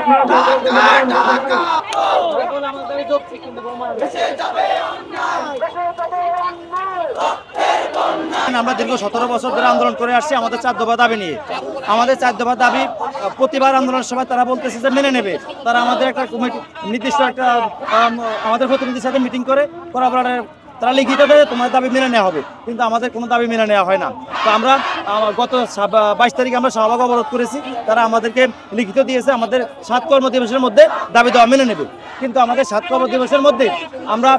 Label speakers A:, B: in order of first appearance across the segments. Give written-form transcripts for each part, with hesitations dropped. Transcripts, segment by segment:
A: আমরা দীর্ঘ 17 বছর ধরে আন্দোলন করে আসছি আমাদের 4 দফা দাবি নিয়ে। আমাদের 4 দফা দাবি প্রতিবার আন্দোলনের সময় তারা বলতেছে যে মেনে নেবে। তারা আমাদের একটা নির্দিষ্ট একটা আমাদের প্রতিনিধির সাথে মিটিং করার পরে তারা লিখিত দেয় তোমার দাবি মেনে নেওয়া হবে, কিন্তু আমাদের কোনো দাবি মেনে নেওয়া হয় না। তো আমরা গত 22 তারিখে আমরা শাহবাগ অবরোধ করেছি, তারা আমাদেরকে লিখিত দিয়েছে আমাদের 7 কর্মদিবসের মধ্যে দাবি দেওয়া মেনে নেবে। কিন্তু আমাদের 7 কর্মদিবসের মধ্যে আমরা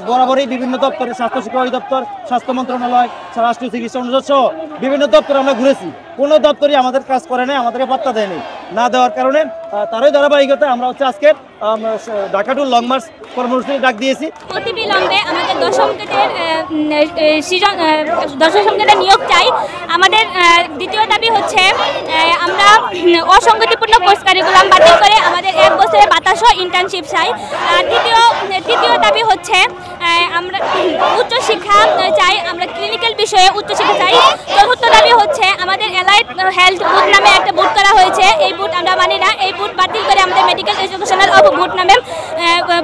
A: বরাবরই বিভিন্ন দপ্তরে, স্বাস্থ্য শিক্ষা অধিদপ্তর, স্বাস্থ্য মন্ত্রণালয়, রাষ্ট্রীয় চিকিৎসা অনুষদ সহ বিভিন্ন দপ্তরে আমরা ঘুরেছি, কোনো দপ্তরই আমাদের কাজ করে নাই, আমাদেরকে পাত্তা দেয়নি। না দেওয়ার কারণে তারই ধারাবাহিকতায় আমরা আজকে ঢাকা টু লং মার্চ কর্মসূচি ডাক দিয়েছি।
B: অতিবিলম্বে আমাদের দশম গ্রেডের নিয়োগ চাই। আমাদের দ্বিতীয় দাবি হচ্ছে আমরা অসংগতিপূর্ণ কোর্স কারিকুলাম বাতিল করে আমাদের 1 বছরের বাতাস ইন্টার্নশিপ চাই। তৃতীয় দাবি হচ্ছে আমরা উচ্চশিক্ষা চাই, আমরা ক্লিনিক্যাল বিষয়ে উচ্চশিক্ষা চাই। চতুর্থ দাবি হচ্ছে আমাদের এলাইট হেলথ বুট নামে একটা বুট করা হয়েছে, এই বুট আমরা মানি না, এই বুট বাতিল করে আমাদের মেডিকেল এডুকেশনাল অফ বুট নামে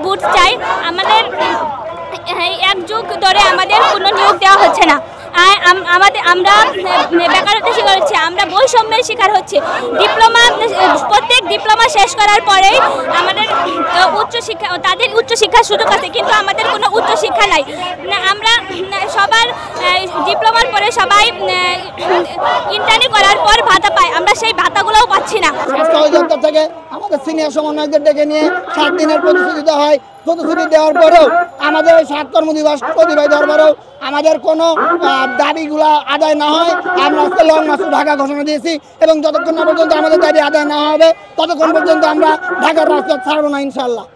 B: বুট চাই। আমাদের 1 যুগ ধরে আমাদের কোনো নিয়োগ দেওয়া হচ্ছে না, আমরা বেকারত্বের শিকার হচ্ছে, আমরা বৈষম্যের শিকার হচ্ছে। প্রত্যেক ডিপ্লোমা শেষ করার পরেই আমাদের উচ্চশিক্ষা, তাদের উচ্চশিক্ষার সুযোগ আছে, কিন্তু আমাদের কোনো উচ্চশিক্ষা নাই। আমরা সবার ডিপ্লোমার পরে সবাই ইন্টার্নি করার পর ভাতা পাই, আমরা সেই ভাতাগুলোও পাচ্ছি না।
C: স্বাস্থ্য অধিদপ্তর থেকে আমাদের সিনিয়র সমন্বয়কদের ডেকে নিয়ে 7 দিনের প্রতিশ্রুতি দেওয়া হয়। প্রতিশ্রুতি দেওয়ার পরেও আমাদের ওই 7 কর্মদিবস অতিবাহিত হওয়ার পরেও আমাদের কোনো দাবিগুলো আদায় না হয়। আমরা আজকে লং মার্চ ঢাকা ঘোষণা দিয়েছি এবং যতক্ষণ না পর্যন্ত আমাদের দাবি আদায় না হবে ততক্ষণ পর্যন্ত আমরা ঢাকার রাজপথ ছাড়বো না ইনশাল্লাহ।